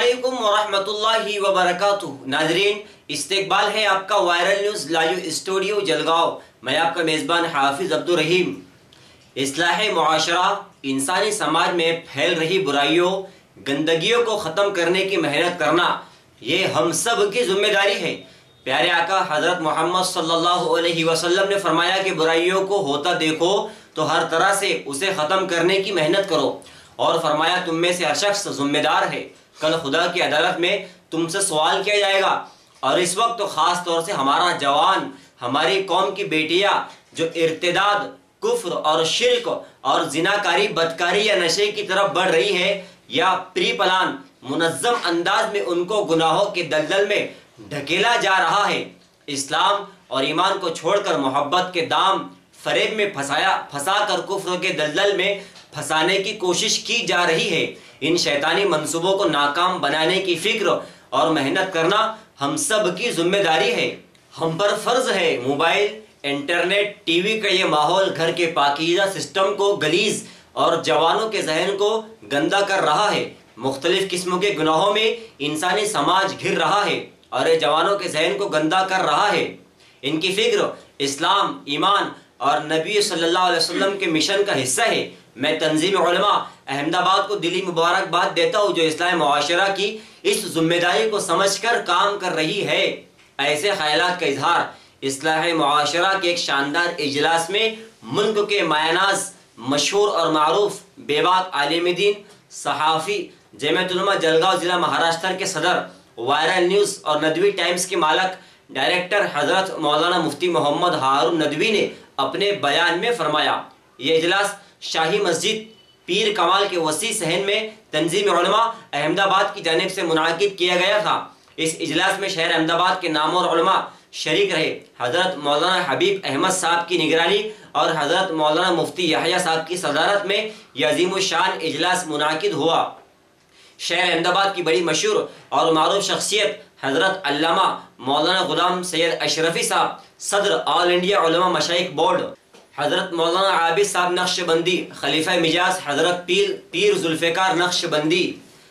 علیکم ورحمۃ اللہ وبرکاتہ۔ ناظرین، استقبال ہے آپ کا viral news live studio Jalgaon. میں آپ کا میزبان حافظ عبدالرحیم۔ اصلاح معاشرہ، انسانی سماج میں پھیل رہی برائیوں، گندگیوں کو ختم کرنے کی محنت کرنا، یہ ہم سب کی ذمہ داری ہے۔ پیارے آقا حضرت محمد صلی اللہ علیہ وسلم نے فرمایا کہ برائیوں کو ہوتا دیکھو تو ہر طرح سے اسے ختم کرنے کی محنت کرو، اور فرمایا تم میں سے ہر شخص ذمہ دار ہے، کل خدا کی عدالت میں تم سے سوال کیا جائے گا۔ اور اس وقت تو خاص طور سے ہمارا جوان، ہماری قوم کی بیٹیاں جو ارتداد، کفر اور شرک اور زناکاری، بدکاری یا نشے کی طرف بڑھ رہی ہے، یا پری پلان منظم انداز میں ان کو گناہوں کے دلدل میں ڈھکیلا جا رہا ہے، اسلام اور ایمان کو چھوڑ کر محبت کے دام فریب میں پھنسا کر کفر کے دلدل میں پھنسانے کی کوشش کی جا رہی ہے۔ ان شیطانی منصوبوں کو ناکام بنانے کی فکر اور محنت کرنا ہم سب کی ذمہ داری ہے۔ ہم پر فرض ہے موبائل، انٹرنیٹ، ٹی وی کا یہ ماحول گھر کے پاکیزہ سسٹم کو گلیز اور جوانوں کے ذہن کو گندا کر رہا ہے۔ مختلف قسموں کے گناہوں میں انسانی سماج گھر رہا ہے اور یہ جوانوں کے ذہن کو گندا کر رہا ہے۔ ان کی فکر اسلام، ایمان اور نبی صلی اللہ علیہ وسلم کے مشن کا حصہ ہے۔ میں تنظیم علماء احمد آباد کو دلی مبارکباد دیتا ہوں جو اصلاح معاشرہ کی اس ذمہ داری کو سمجھ کر کام کر رہی ہے۔ ایسے خیالات کا اظہار اصلاح معاشرہ کے ایک شاندار اجلاس میں ملک کے مایہ ناز، مشہور اور معروف بے باک عالم دین، صحافی، جامعۃ العلماء جلگاؤں ضلع مہاراشٹر کے صدر، وائرل نیوز اور ندوی ٹائمز کے مالک ڈائریکٹر حضرت مولانا مفتی محمد ہارون ندوی نے اپنے بیان میں فرمایا۔ یہ اجلاس شاہی مسجد پیر کمال کے وسیع صحن میں تنظیم علماء احمد آباد کی جانب سے منعقد کیا گیا تھا۔ اس اجلاس میں شہر احمد آباد کے نامور علماء شریک رہے۔ حضرت مولانا حبیب احمد صاحب کی نگرانی اور حضرت مولانا مفتی یحییٰ صاحب کی صدارت میں یہ عظیم الشان اجلاس منعقد ہوا۔ شہر احمد آباد کی بڑی مشہور اور معروف شخصیت حضرت علامہ مولانا غلام سید اشرفی صاحب، صدر آل انڈیا علماء مشائخ بورڈ، حضرت مولانا عابد صاحب نقش بندی، خلیفہ مجاز حضرت پیر ذوالفقار نقش بندی،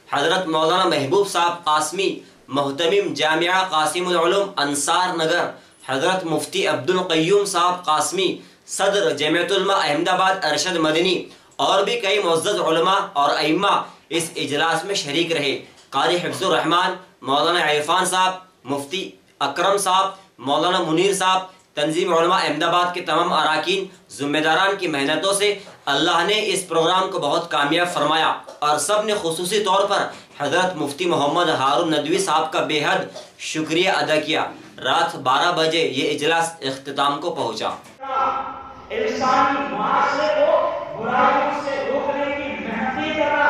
حضرت مولانا محبوب صاحب قاسمی، محتمم جامعہ قاسم العلوم انصار نگر، حضرت مفتی عبدالقیوم صاحب قاسمی، صدر جامعۃ العلماء احمد آباد ارشد مدنی، اور بھی کئی معزز علماء اور ائمہ اس اجلاس میں شریک رہے۔ قاری حفظ الرحمان مولانا عرفان صاحب، مفتی اکرم صاحب، مولانا منیر صاحب، تنظیم علماء احمد آباد کے تمام اراکین، ذمہ داران کی محنتوں سے اللہ نے اس پروگرام کو بہت کامیاب فرمایا، اور سب نے خصوصی طور پر حضرت مفتی محمد ہارون ندوی صاحب کا بے حد شکریہ ادا کیا۔ رات 12 بجے یہ اجلاس اختتام کو پہنچا۔ انسانی معاشرے کو برائیوں سے روکنے کی محنت کرنا،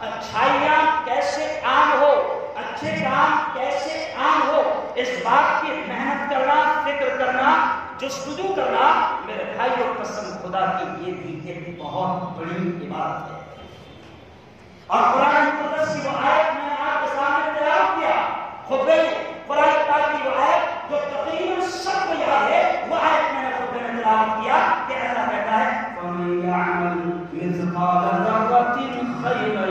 اچھائیاں کیسے عام ہو، اچھے کام کیسے عام ہو، اس بات کی محنت کرنا، فکر کرنا، جستجو کرنا، میرے بھائیوں قسم خدا کی یہ بھی ایک بہت بڑی عبادت ہے۔ اور قرآن مقدس کی وہ آیت میں نے آپ کے سامنے تلاوت کیا، خطبے میں قرآن پاک کی وہ آیت جو تقریباً سب کو یاد ہے، وہ آیت میں نے خطبے میں تلاوت کیا کہ اللہ کہتا ہے فَمَن يَعْمَلْ مِثْقَالَ ذَرَّةٍ خَيْرًا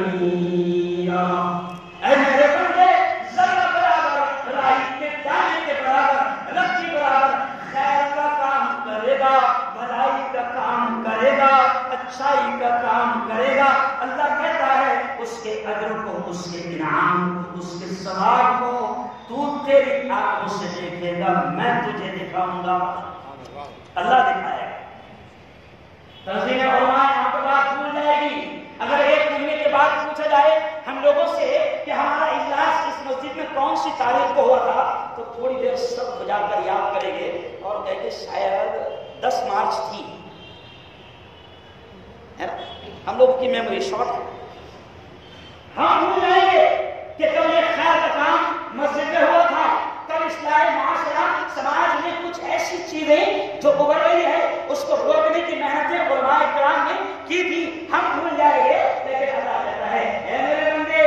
يَرَهُ۔ اے میرے بندے، ذرہ برابر، رائی کے دانے کے برابر، رتی برابر خیر کا کام کرے گا، بھلائی کا کام کرے گا، اچھائی کا کام کرے گا، اللہ کہتا ہے اس کے اجر کو، اس کے انعام کو، اس کے ثواب کو تو تیری آنکھوں سے دیکھے گا، میں تجھے دکھاؤں گا۔ اللہ دکھائے گا۔ تنظیم علماء یہاں پر بات بھول جائے گی۔ اگر ایک مہینے کے بعد پوچھا جائے ہم لوگوں سے کہ ہمارا اجلاس اس مسجد میں کون سی تاریخ کو ہوا تھا، تو تھوڑی دیر سب بجا کر یاد کریں گے اور کہیں گے شاید 10 مارچ تھی۔ ہم لوگوں کی میموری شارٹ ہے۔ ہم بھول جائیں گے کہ کب یہ خیر کا کام مسجد میں ہوا تھا، کب اصلاح معاشرہ سماج میں کچھ ایسی چیزیں جو ابھر رہی ہے اس کو روکنے کی محنتیں علماء کرام نے کی تھی، ہم بھول جائیں گے۔ لیکن اللہ کہتا ہے اے میرے بندے،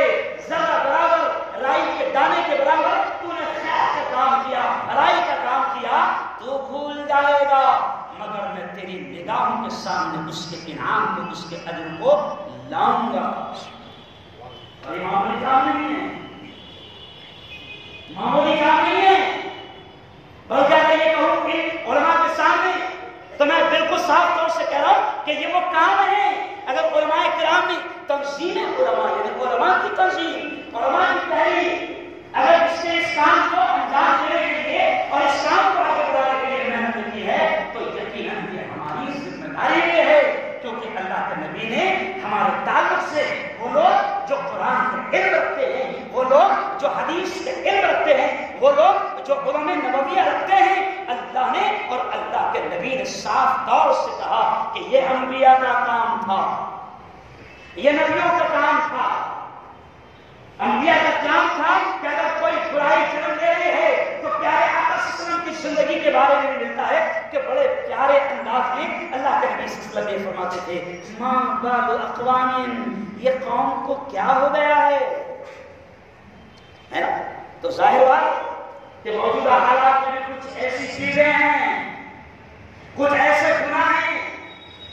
ذرہ برابر، رائی کے دانے کے برابر تو نے خیر کا کام کیا، رائی کا کام کیا، تو بھول جائے گا، مگر میں تیری نگاہوں کے سامنے اس کے انعام کو، اس کے اجر کو لاؤں گا۔ اور امام علی صاحب نہیں ہے، تنظیم علماء، یعنی علماء کی تنظیم، علماء کی تحریک اگر اس نے اس کام کو انجام دینے کے لیے اور اس کام کو آگے بڑھانے کے لیے محنت کی ہے تو یقیناً یہ ہماری ذمہ داری یہ ہے، کیونکہ اللہ کے نبی نے ہمارے تعلق سے وہ لوگ جو قرآن کا علم رکھتے ہیں، وہ لوگ جو حدیث کے علم رکھتے ہیں، وہ لوگ جو علوم نبویہ رکھتے ہیں، اللہ نے اور اللہ کے نبی نے صاف طور سے کہا کہ یہ انبیاء کا کام تھا، یہ نبیوں کا کام تھا، انبیاء کا کام تھا کہ اگر کوئی برائی جنم لے رہی ہے تو پیارے آقا صلی اللہ علیہ وسلم کی زندگی کے بارے میں ملتا ہے کہ بڑے پیارے انداز میں اللہ کے نبی صلی اللہ علیہ وسلم فرماتے تھے ماں بال اقوام، یہ قوم کو کیا ہو گیا ہے نا؟ تو ظاہر بات کہ موجودہ حالات میں کچھ ایسی چیزیں ہیں، کچھ ایسے گناہ ہیں،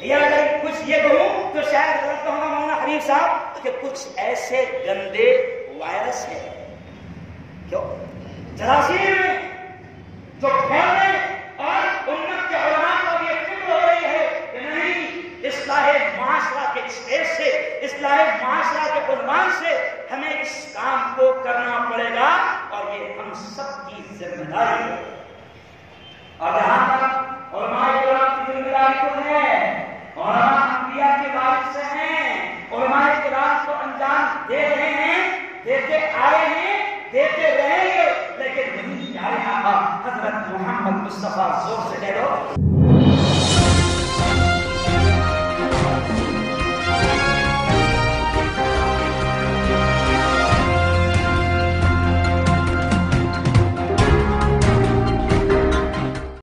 یا اگر کچھ یہ کہوں تو شاید غلط ہونا مولانا حبیب صاحب کہ کچھ ایسے گندے وائرس ہیں جو جراثیم میں جو پھیل رہے ہیں، اور امت کے علماء کو یہ فکر ہو رہی ہے کہ نہیں، اصلاح معاشرہ کے اسٹیج سے، اصلاح معاشرہ کے عنوان سے ہمیں اس کام کو کرنا پڑے گا اور یہ ہم سب کی ذمہ داری ہے۔ اور جہاں تک علماء کرام کی ذمہ داری کو ہے، علماء انبیاء کے وارث سے ہیں، علماء کرام کو انجام دے رہے ہیں، دیتے آئے ہیں، دیتے رہیں گے، لیکن وہی پیارے آقا حضرت محمد مصطفیٰ زور سے کہہ دو